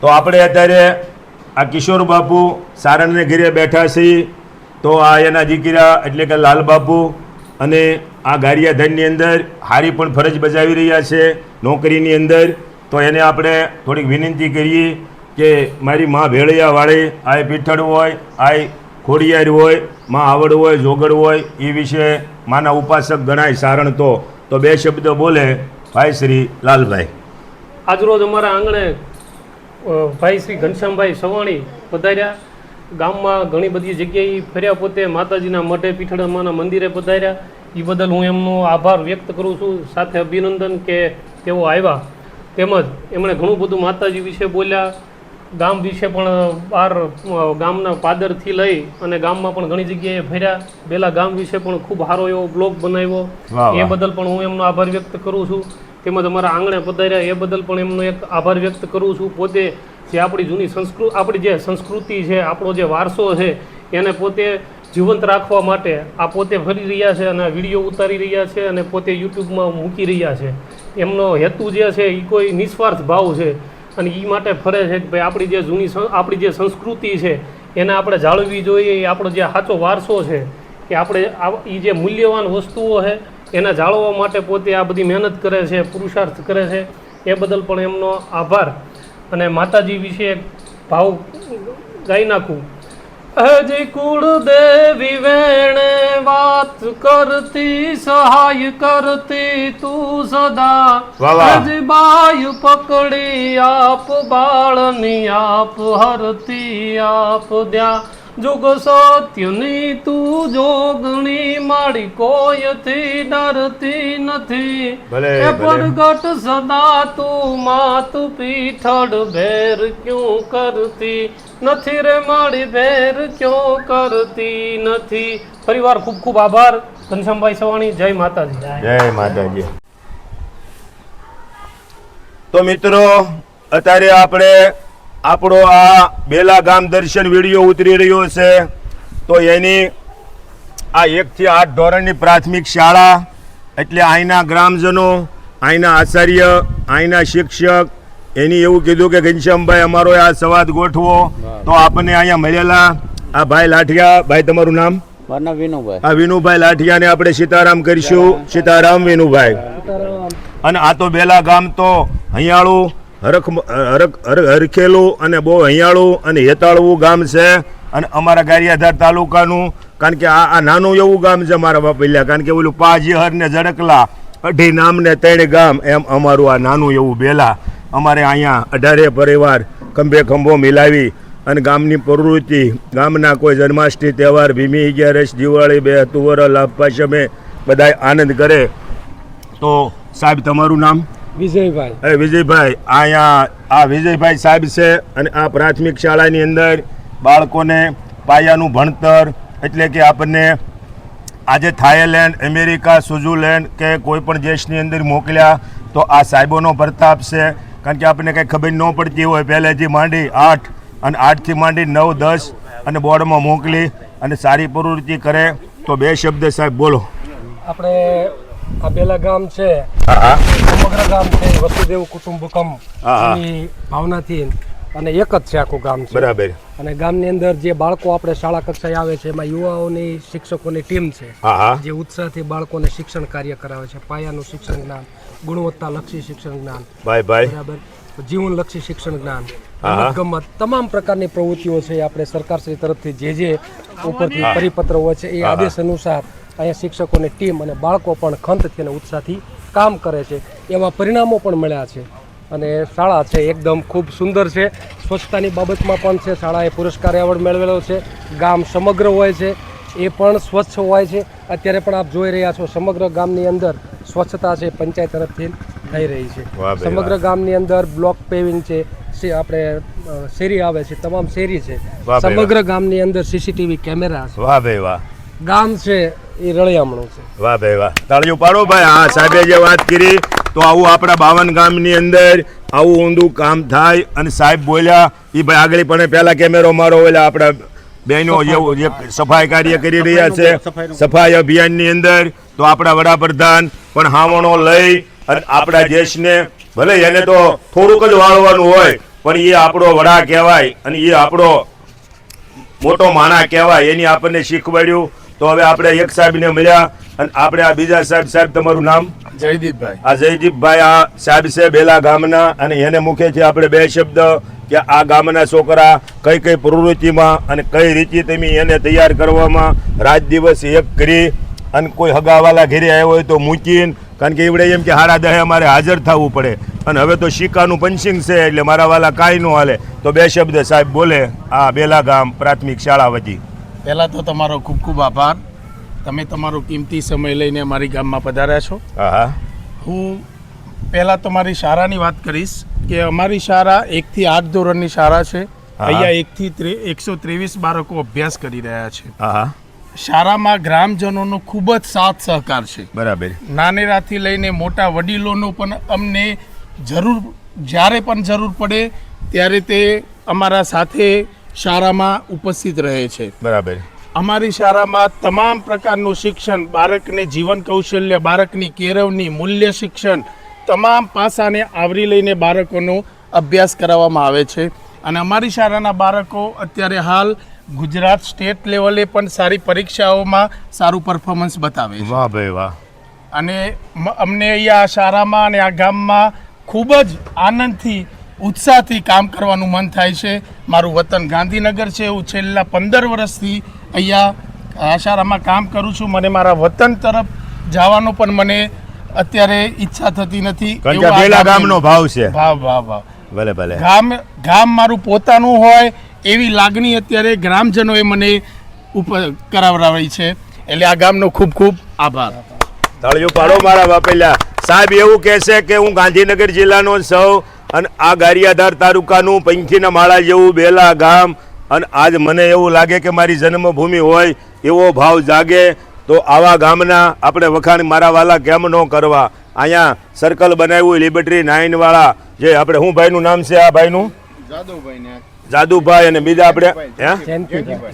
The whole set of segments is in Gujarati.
તો આપણે અત્યારે આ કિશોર બાપુ સારણને ઘેરે બેઠા છીએ. તો આ એના દીકરા એટલે કે લાલ બાપુ અને આ ગારિયાધારની અંદર હારી પણ ફરજ બજાવી રહ્યા છે નોકરીની અંદર. તો એને આપણે થોડીક વિનંતી કરીએ કે મારી મા ભેળિયાવાળી આય પીઠળ હોય, આય ખોડિયાર હોય, માં આવડ હોય, જોગડ હોય, એ વિશે માના ઉપાસક ગણાય સારણ. તો બે શબ્દ બોલે ભાઈ શ્રી લાલભાઈ. આજરોજ અમારા આંગણે ભાઈ શ્રી ઘનશ્યામભાઈ સવાણી પધાર્યા. ગામમાં ઘણી બધી જગ્યાએ ફર્યા, પોતે માતાજીના મઢે પીઠળમાના મંદિરે પધાર્યા. એ બદલ હું એમનો આભાર વ્યક્ત કરું છું, સાથે અભિનંદન કે તેઓ આવ્યા. તેમજ એમણે ઘણું બધું માતાજી વિશે બોલ્યા, ગામ વિશે પણ બહાર ગામના પાદરથી લઈ અને ગામમાં પણ ઘણી જગ્યાએ ફર્યા. બેલા ગામ વિશે પણ ખૂબ સારો એવો બ્લોગ બનાવ્યો, એ બદલ પણ હું એમનો આભાર વ્યક્ત કરું છું. તેમજ અમારા આંગણે પધાર્યા એ બદલ પણ એમનો એક આભાર વ્યક્ત કરું છું. પોતે જે આપણી જૂની આપણી જે સંસ્કૃતિ છે, આપણો જે વારસો છે, એને પોતે જીવંત રાખવા માટે આ પોતે ફરી રહ્યા છે અને વિડીયો ઉતારી રહ્યા છે અને પોતે યુટ્યુબમાં મૂકી રહ્યા છે. એમનો હેતુ જે છે એ કોઈ નિસ્વાર્થ ભાવ છે અને એ માટે ફરે છે કે ભાઈ આપણી જે જૂની આપણી જે સંસ્કૃતિ છે એને આપણે જાળવવી જોઈએ. એ આપણો જે સાચો વારસો છે કે આપણે એ જે મૂલ્યવાન વસ્તુઓ છે એને જાળવવા માટે પોતે આ બધી મહેનત કરે છે, પુરુષાર્થ કરે છે. એ બદલ પણ એમનો આભાર. અને માતાજી વિશે એક ભાવ ગાઈ નાખું. હજી કુળદેવી વેણે વાત કરતી, સહાય કરતી તું સદા. હજી બાયુ પકડી આપ બાળની આપ હરતી આપ દ્યા. જુગ સત્યની તું જોગણી માડી કોયથી ડરતી નથી. એ પ્રગટ સદા તું માત પીઠળ ભેર ક્યું કરતી નથી રે માડી ભેર ક્યું કરતી નથી. ફરીવાર ખૂબ ખૂબ આભાર ઘનશ્યામભાઈ સવાણી. જય માતાજી. જય માતાજી. તો મિત્રો અત્યારે આપણે આપણો આ બેલા ગામ દર્શન વિડીયો ઉતરી રહ્યો છે. તો એની આ 1 થી 8 ધોરણની પ્રાથમિક શાળા, એટલે અહીંના ગ્રામજનો, અહીંના આચાર્ય, અહીંના શિક્ષક એની એવું કીધું કે ઘનશ્યામભાઈ અમારો આ સંવાદ ગોઠવો. તો આપણને અહીંયા મળેલા આ ભાઈ લાઠિયા, ભાઈ તમારું નામ? વિનુભાઈ. આ વિનુભાઈ લાઠિયાને આપણે સીતારામ કરીશું. સીતારામ વિનુભાઈ. અને આ તો બેલા ગામ તો હૈયાળું, હરખેલું અને બહુ હૈયાળું અને હેતાળવું ગામ છે. અને અમારા ગારિયાધાર તાલુકાનું, કારણ કે આ નાનું એવું ગામ છે મારા બાપલિયા, કારણ કે ઓલું પાજીહર ને ઝડકલા, અઢી નામ ને 3 ગામ, એમ અમારું આ નાનું એવું બેલા. અમારે અહીંયા 18 પરિવાર ખંભે ખંભો મિલાવી અને ગામની પ્રવૃત્તિ, ગામના કોઈ જન્માષ્ટમી તહેવાર, ભીમી 11, દિવાળી, 2 તુવર, લાભ પાચમે બધા આનંદ કરે. તો સાહેબ તમારું નામ? વિજયભાઈ. વિજયભાઈ. અહીંયા આ વિજયભાઈ સાહેબ છે. અને આ પ્રાથમિક શાળાની અંદર બાળકોને પાયાનું ભણતર, એટલે કે આપણને આજે થાઈલેન્ડ, અમેરિકા, સ્વિટ્ઝરલેન્ડ કે કોઈ પણ દેશની અંદર મોકલ્યા તો આ સાહેબોનો પ્રતાપ છે. કારણ કે આપણને કંઈ ખબર ન પડતી હોય, પહેલેથી માંડી 8 અને 8થી માંડી 9, 10 અને બોર્ડમાં મોકલી અને સારી પ્રવૃત્તિ કરે. તો 2 શબ્દ સાહેબ બોલો. આપણે આ બેલા ગામ છે, સમગ્ર ગામ છે વસુદેવ કુટુંબકમ એની ભાવનાથી અને એક જ છે આખું ગામ છે. બરાબર. અને ગામની અંદર જે બાળકો આપણે શાળા કક્ષાએ આવે છે એમાં યુવાઓની શિક્ષકોની ટીમ છે જે ઉત્સાહથી બાળકોને શિક્ષણ કાર્ય કરાવે છે. પાયાનું શિક્ષણ જ્ઞાન, ગુણવત્તાલક્ષી શિક્ષણ જ્ઞાન, બરાબર, જીવનલક્ષી શિક્ષણ જ્ઞાન, ગમત, તમામ પ્રકારની પ્રવૃત્તિઓ છે. આપણે સરકારશ્રી તરફથી જે ઉપરથી પરિપત્ર હોય છે એ આદેશ અનુસાર અહીંયા શિક્ષકોની ટીમ અને બાળકો પણ ખંતથી અને ઉત્સાહથી કામ કરે છે. એવા પરિણામો પણ મળ્યા છે. અને શાળા છે એકદમ ખૂબ સુંદર છે. સ્વચ્છતાની બાબતમાં પણ છે, શાળાએ પુરસ્કાર એવોર્ડ મેળવેલો છે. ગામ સમગ્ર હોય છે એ પણ સ્વચ્છ હોય છે. અત્યારે પણ આપ જોઈ રહ્યા છો સમગ્ર ગામની અંદર સ્વચ્છતા છે પંચાયત તરફથી થઈ રહી છે. સમગ્ર ગામની અંદર બ્લોક પેવિંગ છે, આપણે શેરી આવે છે, તમામ શેરી છે. સમગ્ર ગામની અંદર સીસીટીવી કેમેરા છે. વાહ ભાઈ વાહ. ગામ છે એ રળિયામણું છે. વાહ ભાઈ વાહ. તાળીઓ પાડો ભાઈ. હા, સાહેબે જે વાત કરી તો આવું આપણા 52 ગામની અંદર આવું ઊંધું કામ થાય. અને સાહેબ બોલ્યા એ ભાઈ આગળ પણ પહેલા કેમેરો મારો ઓલા આપણા બહેનો જે સફાઈ કાર્ય કરી રહ્યા છે સફાઈ અભિયાનની અંદર, તો આપણા વડાપ્રધાન પણ હાવણો લઈ અને આપણા દેશને ભલે એને તો થોડુંક જ વાળવાનું હોય પણ એ આપણો વડા કહેવાય અને એ આપણો મોટો માણા કહેવાય, એની આપણને શીખવાડ્યું. તો હવે આપણે એક સાહેબને મળ્યા અને આપણે આ બીજા સાહેબ તમારું નામ? જયદીપભાઈ. આ જયદીપભાઈ આ સાહેબ છે બેલા ગામના, અને એને મુખેથી આપણે બે શબ્દ કે આ ગામના છોકરા કઈ કઈ પ્રવૃત્તિમાં અને કઈ રીતે તમે એને તૈયાર કરવામાં રાત દિવસ એક કરી અને કોઈ હગાવાલા ઘેરે આવ્યો હોય તો મૂકીને, કારણ કે એવડે એમ કે 10:30 અમારે હાજર થવું પડે અને હવે તો સિક્કાનું પંચિંગ છે એટલે મારા વાલા કાંઈ ન હાલે. તો બે શબ્દ સાહેબ બોલે આ બેલા ગામ પ્રાથમિક શાળા વતી. પહેલાં તો તમારો ખૂબ ખૂબ આભાર. તમે તમારો કિંમતી સમય લઈને અમારી ગામમાં પધાર્યા છો. હા. હું પહેલાં તમારી શાળાની વાત કરીશ કે અમારી શાળા 1 થી 8 ધોરણની શાળા છે. અહીંયા 1 થી 123 બાળકો અભ્યાસ કરી રહ્યા છે. હા. શાળામાં ગ્રામજનોનો ખૂબ જ સાથ સહકાર છે. બરાબર. નાનેરાથી લઈને મોટા વડીલોનો પણ અમને જ્યારે પણ જરૂર પડે ત્યારે તે અમારા સાથે શાળામાં ઉપસ્થિત રહે છે. બરાબર. અમારી શાળામાં તમામ પ્રકારનું શિક્ષણ, બાળકને જીવન કૌશલ્ય, બાળકની કેળવણી, મૂલ્ય શિક્ષણ, તમામ પાસાને આવરી લઈને બાળકોનો અભ્યાસ કરાવવામાં આવે છે. અને અમારી શાળાના બાળકો અત્યારે હાલ ગુજરાત સ્ટેટ લેવલે પણ સારી પરીક્ષાઓમાં સારું પરફોર્મન્સ બતાવે છે. વાહ ભાઈ વાહ. અને અમને અહીંયા આ શાળામાં અને આ ગામમાં ખૂબ જ આનંદથી, ઉત્સાહથી કામ કરવાનું મન થાય છે. મારું વતન ગાંધીનગર છે. હું છેલ્લા 15 વર્ષથી અહીંયા આ શાળામાં કામ કરું છું. મને મારા વતન તરફ જવાનો પણ મને અત્યારે ઈચ્છા થતી નથી. બેલા ગામનો ભાવ છે. ભાવ ભલે ભલે. ગામ મારું પોતાનું હોય એવી લાગણી અત્યારે ગ્રામજનોએ મને કરાવરાવી છે. એટલે આ ગામનો ખૂબ ખૂબ આભાર. તળિયું પાડો મારા બાપેલા. સાહેબ એવું કહે છે કે હું ગાંધીનગર જિલ્લાનો સૌ અને આ ગારિયાધાર તાલુકાનું પંખીના માળા જેવું બેલા ગામ, અને આજ મને એવું લાગે કે મારી જન્મભૂમિ હોય એવો ભાવ જાગે. તો આવા ગામના આપણે વખાણ મારા વાલા કેમ ન કરવા. અહીંયા સર્કલ બનાવ્યું લિબર્ટી 9 વાળા, જે આપણે શું ભાઈનું નામ છે? આ ભાઈનું જાદુભાઈ અને બીજા આપણે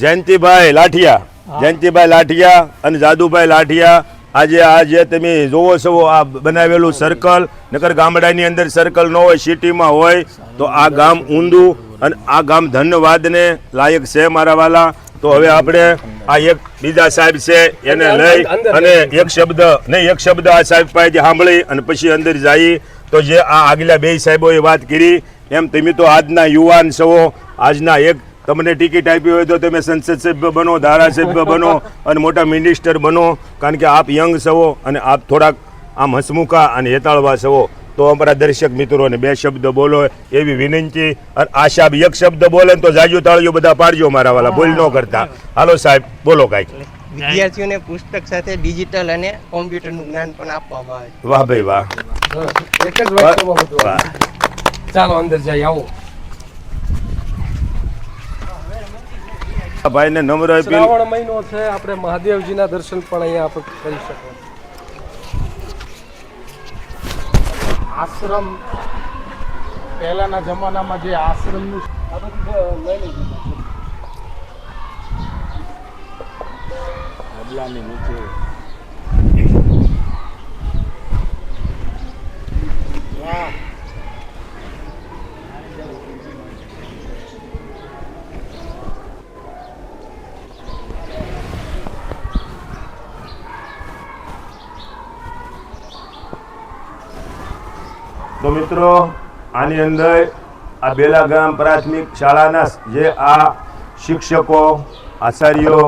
જયંતિભાઈ લાઠિયા. જયંતિભાઈ લાઠિયા અને જાદુભાઈ લાઠિયા. આજે આ જે તમે જોવો છો આ બનાવેલું સર્કલ, નકર ગામડાની અંદર સર્કલ ન હોય, સિટીમાં હોય, તો આ ગામ ઊંધું અને આ ગામ ધન્યવાદને લાયક છે મારા વાલા. તો હવે આપણે આ એક બીજા સાહેબ છે એને લઈ અને એક શબ્દ આ સાહેબ પાસે સાંભળી અને પછી અંદર જઈએ. તો જે આ આગલા બે સાહેબોએ વાત કરી એમ તમે તો આજના યુવાન છો, આજના એક તમને ટિકિટ આપી હોય તો તમે સંસદ સભ્ય બનો, ધારાસભ્ય બનો અને મોટા મિનિસ્ટર બનો, કારણ કે આપ યંગ છો અને આપ થોડાક આમ હસમુખા અને હેતાળવા છો. તો અમારા દર્શક મિત્રોને બે શબ્દ બોલો એવી વિનંતી. અને આ સાહેબ એક શબ્દ બોલે તો જાજુ તાળીઓ બધા પાડજો મારા વાલા, ભૂલ ન કરતા. હાલો સાહેબ બોલો કાંઈક. વિદ્યાર્થીઓને પુસ્તક સાથે ડિજિટલ અને કોમ્પ્યુટરનું જ્ઞાન પણ આપવામાં આવે છે. વાહ ભાઈ વાહ. એક જ વાક્યમાં બધું આવે. ચાલો અંદર જઈ આવો. ભાઈને નમ્ર અપીલ. શ્રાવણ મહિનો છે, આપણે મહાદેવજીના દર્શન પણ અહીંયા આપણે કરી શકો. આશ્રમ પહેલાના જમાનામાં જે આશ્રમનું તો મિત્રો આની અંદર આ બેલા ગામ પ્રાથમિક શાળાના જે આ શિક્ષકો, આચાર્યો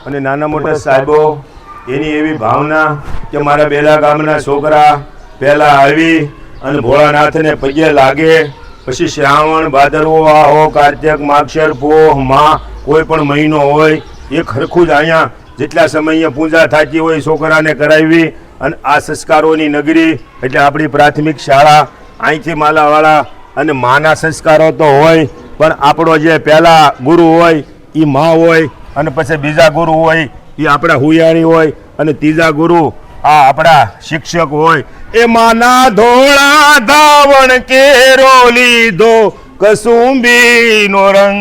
અને નાના મોટા સાહેબો, એની એવી ભાવના કે મારા બેલા ગામના છોકરા પહેલાં આવી અને ભોળાનાથને પગે લાગે, પછી શ્રાવણ, ભાદરવો, આહો, કાર્તિક, માગશર, પોહ, મા, કોઈ પણ મહિનો હોય એ ખરખું જ અહીંયા જેટલા સમયે પૂજા થતી હોય છોકરાને કરાવી. અને આ સંસ્કારોની નગરી એટલે આપણી પ્રાથમિક શાળા. અહીંથી માલાવાળા અને માના સંસ્કારો તો હોય, પણ આપણો જે પહેલા ગુરુ હોય એ મા હોય, અને પછી બીજા ગુરુ હોય એ આપણા હુયાણી હોય, અને ત્રીજા ગુરુ આ આપણા શિક્ષક હોય. એ માના ધોળા ધાવણ કેરો લીધો કસુંબીનો રંગ,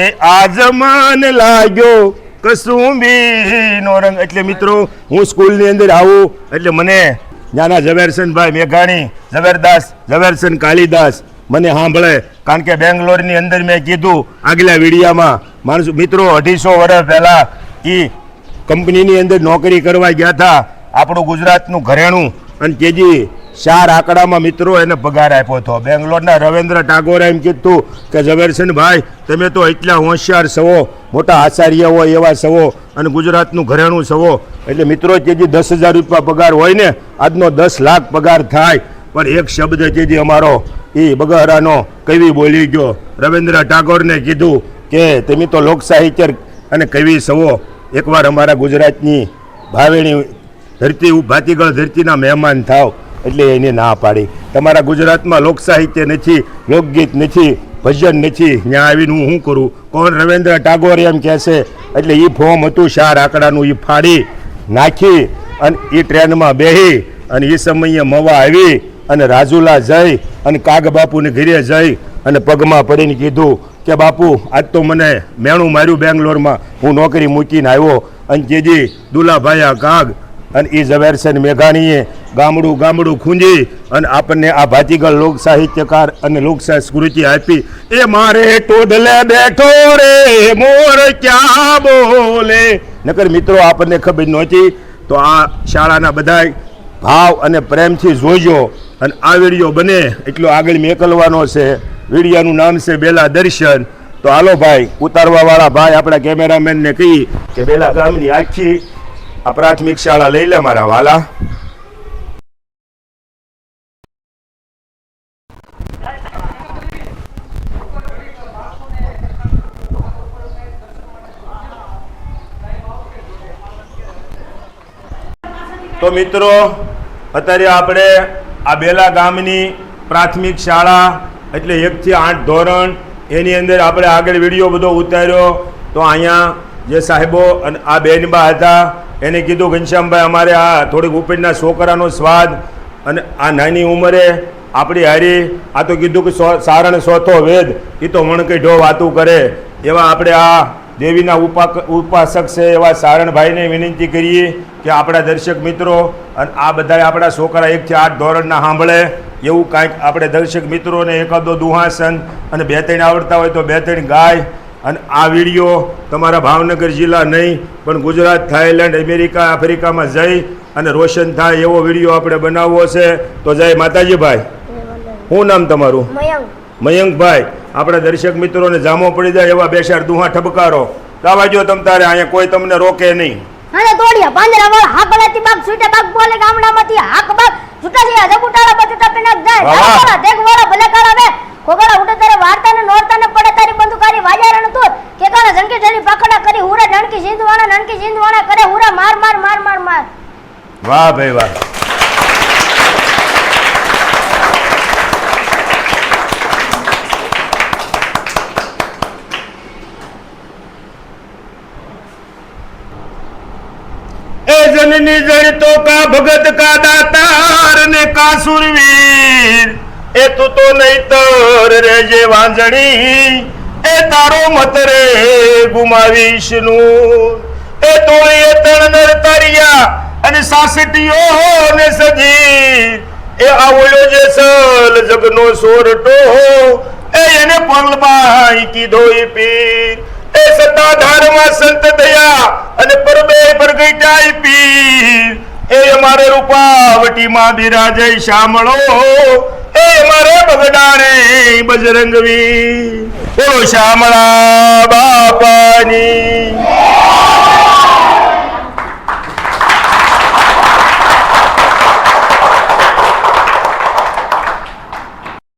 એ આજમાન લાગ્યો કસુંબીનો રંગ. એટલે મિત્રો હું સ્કૂલની અંદર આવું એટલે મને ત્યાંના ઝવેરચંદભાઈ મેઘાણી, ઝવેરદાસ, ઝવેરચંદ કાલિદાસ મને સાંભળે, કારણ કે બેંગ્લોરની અંદર મેં કીધું આગલા વિડીયામાં માણસો મિત્રો 250 વર્ષ પહેલાં એ કંપનીની અંદર નોકરી કરવા ગયા હતા. આપણું ગુજરાતનું ઘરેણું અને તેજી 4 આંકડામાં મિત્રો એને પગાર આપ્યો હતો. બેંગ્લોરના રવિન્દ્ર ટાગોરે એમ કીધું કે ઝવેરચંદભાઈ તમે તો એટલા હોશિયાર છો, મોટા આચાર્ય હોય એવા છો અને ગુજરાતનું ઘરેણું છો. એટલે મિત્રો તેજી 10,000 રૂપિયા પગાર હોય ને આજનો 10 લાખ પગાર થાય. પણ એક શબ્દ તેજી અમારો એ બગહરાનો કવિ બોલી ગયો. રવિન્દ્ર ટાગોરને કીધું કે તમે તો લોક સાહિત્ય અને કવિ છો, એકવાર અમારા ગુજરાતની ભાવેણી ધરતી ભાતીગળ ધરતીના મહેમાન થાવ. એટલે એને ના પાડી. તમારા ગુજરાતમાં લોક સાહિત્ય નથી, લોકગીત નથી, ભજન નથી, ત્યાં આવીને હું શું કરું? કોણ? રવિન્દ્ર ટાગોર એમ કહે છે. એટલે એ ફોર્મ હતું 4 આંકડાનું, એ ફાડી નાખી અને એ ટ્રેનમાં બેસી અને એ સમયે મવા આવી અને રાજુલા જઈ અને કાગબાપુને ઘરે જઈ અને પગમાં પડીને કીધું કે બાપુ આજ તો મને મેણું માર્યું બેંગ્લોરમાં, હું નોકરી મૂકીને આવ્યો. અને તેજી દુલાભાયા કાગ અને એ ઝવેરચંદ મેઘાણીએ ગામડું ખૂંજી અને આપણને આ ભાતીગળ લોક સાહિત્યકાર અને લોક સંસ્કૃતિ આપી. એ મારે ટોડલે બેઠો રે મોર ક્યાં બોલે. નકર મિત્રો આપણને ખબર નહોતી. તો આ શાળાના બધાય ભાવ અને પ્રેમથી જોઈજો અને આ વિડીયો બને એટલો આગળ મેકલવાનો છે. વિડીયાનું નામ છે બેલા દર્શન. તો હાલો ભાઈ, ઉતારવાવાળા ભાઈ આપણા કેમેરામેનને કહી કે બેલા ગામની આખી આ પ્રાથમિક શાળા લઈ લે મારા વાલા. તો મિત્રો અત્યારે આપણે આ બેલા ગામની પ્રાથમિક શાળા એટલે 1 થી 8 ધોરણ એની અંદર આપણે આગળ વિડીયો બધો ઉતાર્યો. તો અહીંયા જે સાહેબો અને આ બેનબા હતા એને કીધું ઘનશ્યામભાઈ અમારે આ થોડીક ઉપરના છોકરાનો સ્વાદ અને આ નાની ઉંમરે આપણી હારી આ તો કીધું કે સારણ સોથો વેદ એ તો વણકઈ વાતું કરે. એવા આપણે આ દેવીના ઉપાસક છે એવા સારણભાઈને વિનંતી કરીએ કે આપણા દર્શક મિત્રો અને આ બધા આપણા છોકરા 1 થી 8 ધોરણના સાંભળે એવું કાંઈક આપણે દર્શક મિત્રોને એકાદો દુહાસન અને 2-3 આવડતા હોય તો 2-3 ગાય. અને આ વિડીયો તમારા ભાવનગર જિલ્લા નહીં પણ ગુજરાત, થાઈલેન્ડ, અમેરિકા, આફ્રિકામાં જઈ અને રોશન થાય એવો વિડીયો આપણે બનાવવો છે. તો જય માતાજી ભાઈ. શું નામ તમારું? મયંકભાઈ. આપણા દર્શક મિત્રોને જામો પડી જાય એવા 2-4 દુહા ઠબકારો ગાવાજો તમ તારે, અહીંયા કોઈ તમને રોકે નહીં. હાલે તોડિયા પાંદરા વાળા હાકલાતી બાગ સુઈટા બાગ બોલે ગામડામાંથી હાક બાગ સુટા છે જબુટાળા બટુટા પેનાક જાય વાળા દેખ વાળા ભલે કાળા વે કોગળા ઉડે તારે વાર્તા ને નોરતા ને પડે તારી બંદુકારી વાજારણ તું કે કાળા જણકી ઠરી પાખડા કરી હુરા નણકી સિંધવાણા કરે હુરા માર માર માર માર માર. વાહ ભાઈ વાહ. जननी जड़ितों का भगत का दातार ने का सुरवीर ए तू तो नहीं तर रे जे वांजणी ए तारो मत रे गुमावीश નું એ તોય તણ નર તરિયા અને સાસટીઓ ને સજી એ આવળો જે સલ જગનો સોરટો એ એને પગલબાઈ કીધોઈ પીર એ સત્તાધારમાં સંત દયા અને પરબે પરગટાઈ પીર એ અમારે રૂપાવટીમાં બિરાજે શામળો એ અમારે બગડાણે બજરંગવી બોલો શામળા બાપા